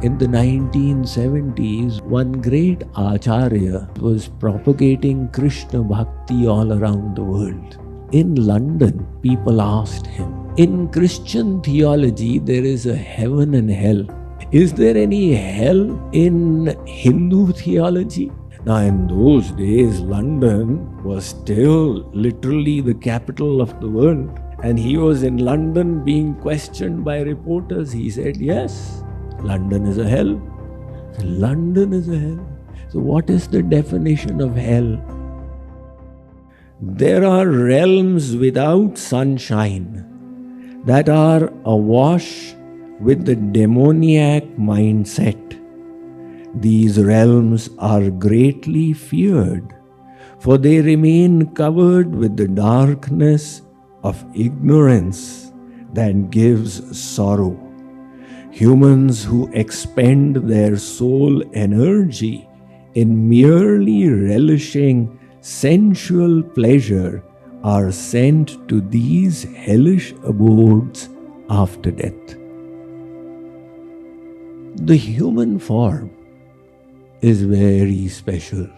in the 1970s, one great Acharya was propagating Krishna Bhakti all around the world. In London, people asked him, in Christian theology, there is a heaven and hell. Is there any hell in Hindu theology? Now, in those days, London was still literally the capital of the world. And he was in London being questioned by reporters. He said, yes, London is a hell. London is a hell. So what is the definition of hell? There are realms without sunshine that are awash with the demoniac mindset. These realms are greatly feared, for they remain covered with the darkness of ignorance that gives sorrow. Humans who expend their soul energy in merely relishing sensual pleasure are sent to these hellish abodes after death. The human form is very special.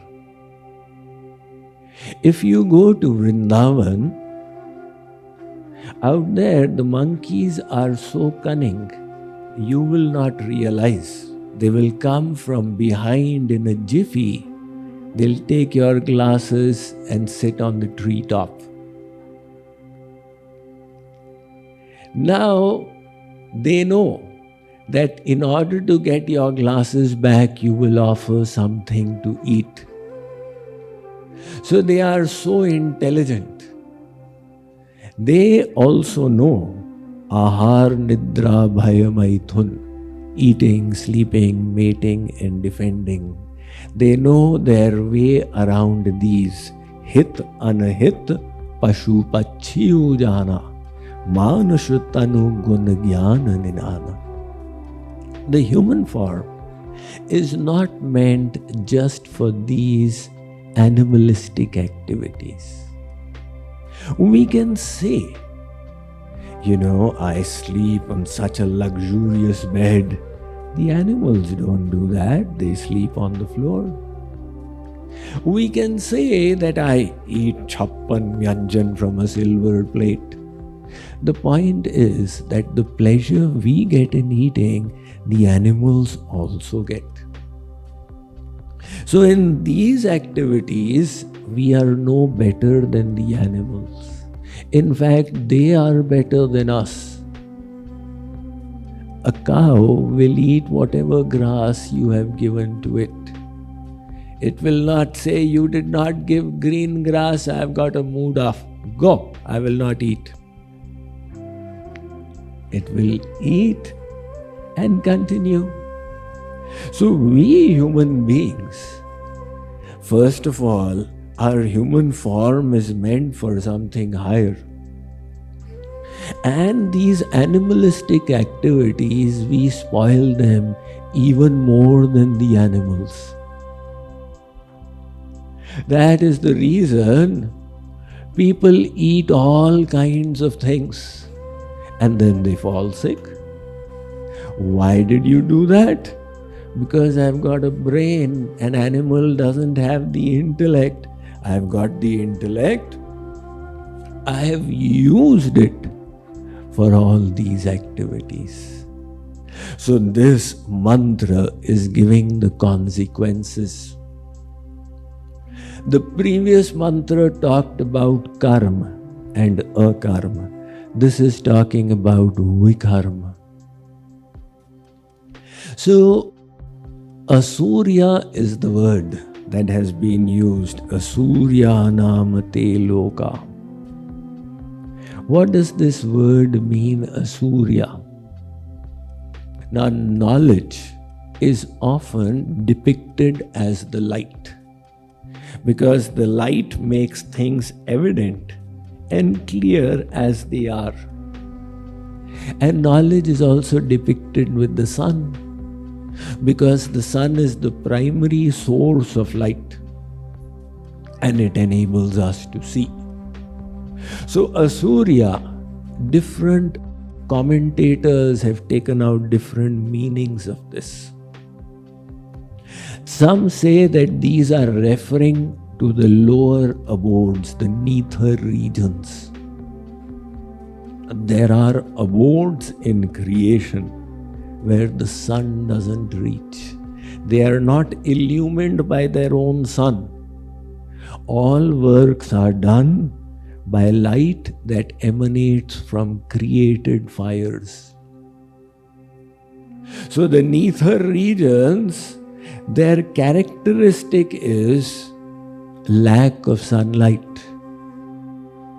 If you go to Vrindavan, out there the monkeys are so cunning, you will not realize. They will come from behind in a jiffy. They'll take your glasses and sit on the treetop. Now, they know that in order to get your glasses back, you will offer something to eat. So they are so intelligent. They also know ahar, nidra, bhaya, maithun, eating, sleeping, mating and defending. They know their way around these. Hit, anahit, pashu, pachiyu jana, manashrutanu gun jnana ninana. The human form is not meant just for these animalistic activities. We can say, I sleep on such a luxurious bed. The animals don't do that. They sleep on the floor. We can say that I eat chappan vyanjan from a silver plate. The point is that the pleasure we get in eating, the animals also get. So in these activities, we are no better than the animals. In fact, they are better than us. A cow will eat whatever grass you have given to it. It will not say, you did not give green grass, I have got a mood off. Go, I will not eat. It will eat and continue. So we human beings, first of all, our human form is meant for something higher. And these animalistic activities, we spoil them even more than the animals. That is the reason people eat all kinds of things and then they fall sick. Why did you do that? Because I've got a brain. An animal doesn't have the intellect. I've got the intellect. I have used it for all these activities. So this mantra is giving the consequences. The previous mantra talked about karma and akarma. This is talking about vikarma. So Asurya is the word that has been used. Asurya namate loka. What does this word mean, Asurya? Now, knowledge is often depicted as the light, because the light makes things evident and clear as they are. And knowledge is also depicted with the sun, because the sun is the primary source of light and it enables us to see. So Asurya, different commentators have taken out different meanings of this. Some say that these are referring to the lower abodes, the nether regions. There are abodes in creation where the sun doesn't reach. They are not illumined by their own sun. All works are done by light that emanates from created fires. So the nether regions, their characteristic is lack of sunlight.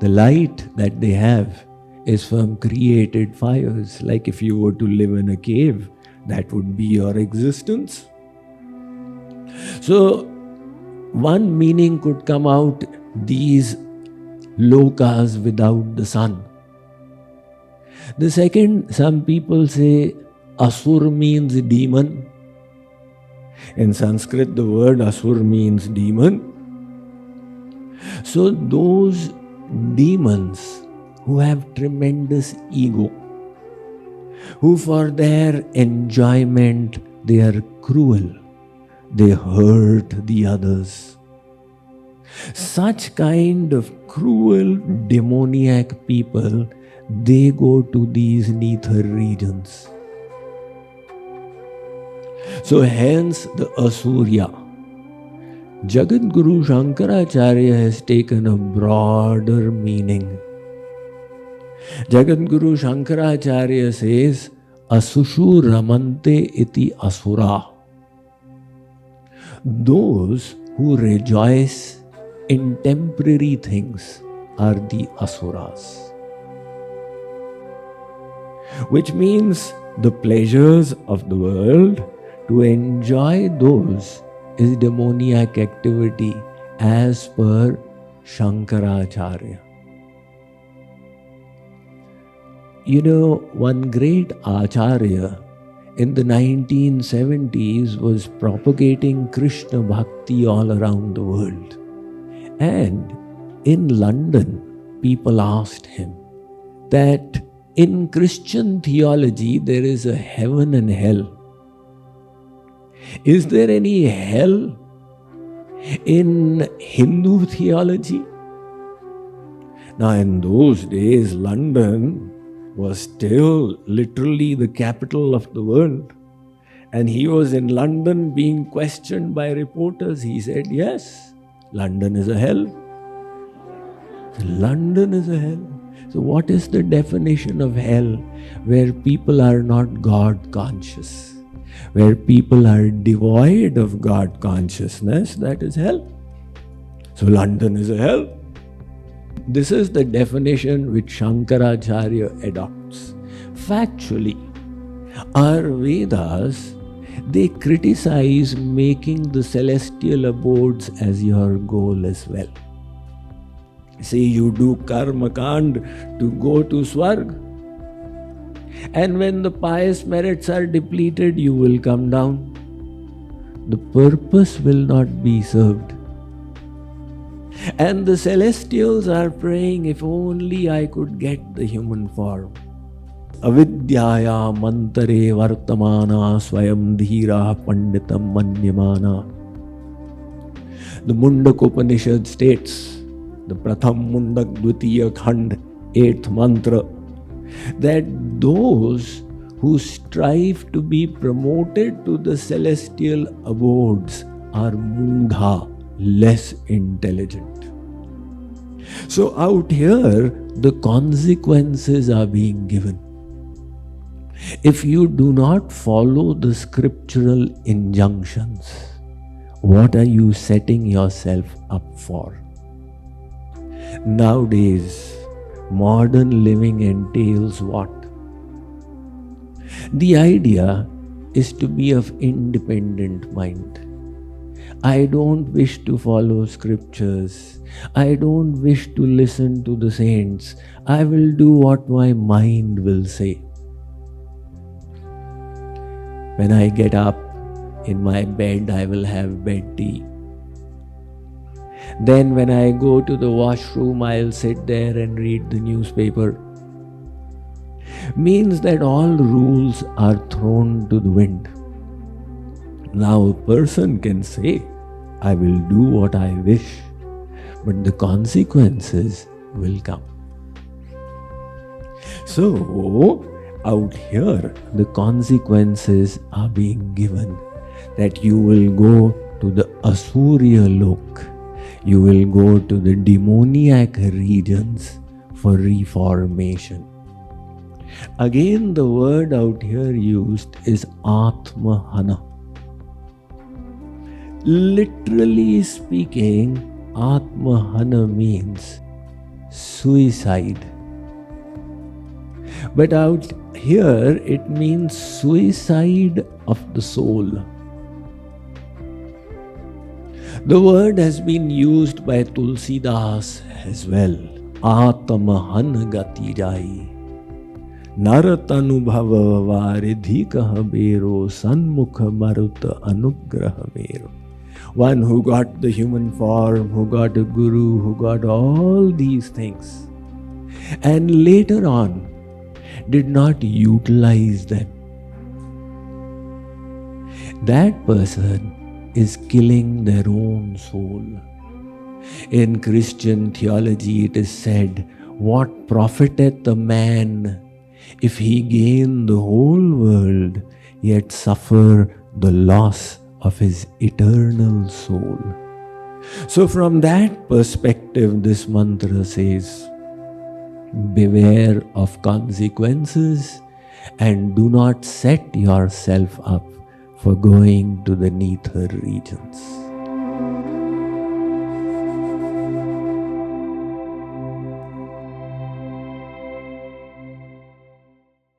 The light that they have is from created fires. Like if you were to live in a cave, that would be your existence. So one meaning could come out, these lokas without the sun. The second, some people say asur means demon. In Sanskrit, the word asur means demon. So those demons who have tremendous ego, who for their enjoyment they are cruel, they hurt the others. Such kind of cruel, demoniac people, they go to these nether regions. So hence the Asurya. Jagat Guru Shankaracharya has taken a broader meaning. Jagat Guru Shankaracharya says, Asushu ramante iti asura. Those who rejoice in temporary things are the asuras. Which means the pleasures of the world, to enjoy those is demoniac activity as per Shankaracharya. You know, one great Acharya in the 1970s was propagating Krishna Bhakti all around the world. And in London, people asked him that in Christian theology there is a heaven and hell. Is there any hell in Hindu theology? Now in those days, London was still literally the capital of the world. And he was in London being questioned by reporters. He said, yes, London is a hell. London is a hell. So what is the definition of hell? Where people are not God conscious, where people are devoid of God consciousness, that is hell. So London is a hell. This is the definition which Shankaracharya adopts. Factually, our Vedas, they criticize making the celestial abodes as your goal as well. Say you do karma kand to go to Swarg, and when the pious merits are depleted, you will come down. The purpose will not be served. And the celestials are praying, if only I could get the human form. Avidyaya mantare vartamana swayam dhira panditam manyamana. The Mundakopanishad states, the Pratham Mundak Dvitiya Khand, 8th mantra, that those who strive to be promoted to the celestial abodes are mudha, less intelligent. So out here, the consequences are being given. If you do not follow the scriptural injunctions, what are you setting yourself up for? Nowadays, modern living entails what? The idea is to be of independent mind. I don't wish to follow scriptures. I don't wish to listen to the saints. I will do what my mind will say. When I get up in my bed, I will have bed tea. Then when I go to the washroom, I'll sit there and read the newspaper. Means that all rules are thrown to the wind. Now a person can say, I will do what I wish, but the consequences will come. So, out here, the consequences are being given, that you will go to the Asurya Lok, you will go to the demoniac regions for reformation. Again, the word out here used is Atmahana. Literally speaking, Atmahana means suicide. But out here, it means suicide of the soul. The word has been used by Tulsidas as well. Atmahan gati jai. Naratanubhava varidhikaha bero sanmukha maruta anugraha mero. One who got the human form, who got a guru, who got all these things, and later on did not utilize them. That person is killing their own soul. In Christian theology, it is said, what profiteth a man if he gain the whole world, yet suffer the loss of his eternal soul? So from that perspective, this mantra says, beware of consequences and do not set yourself up for going to the nether regions.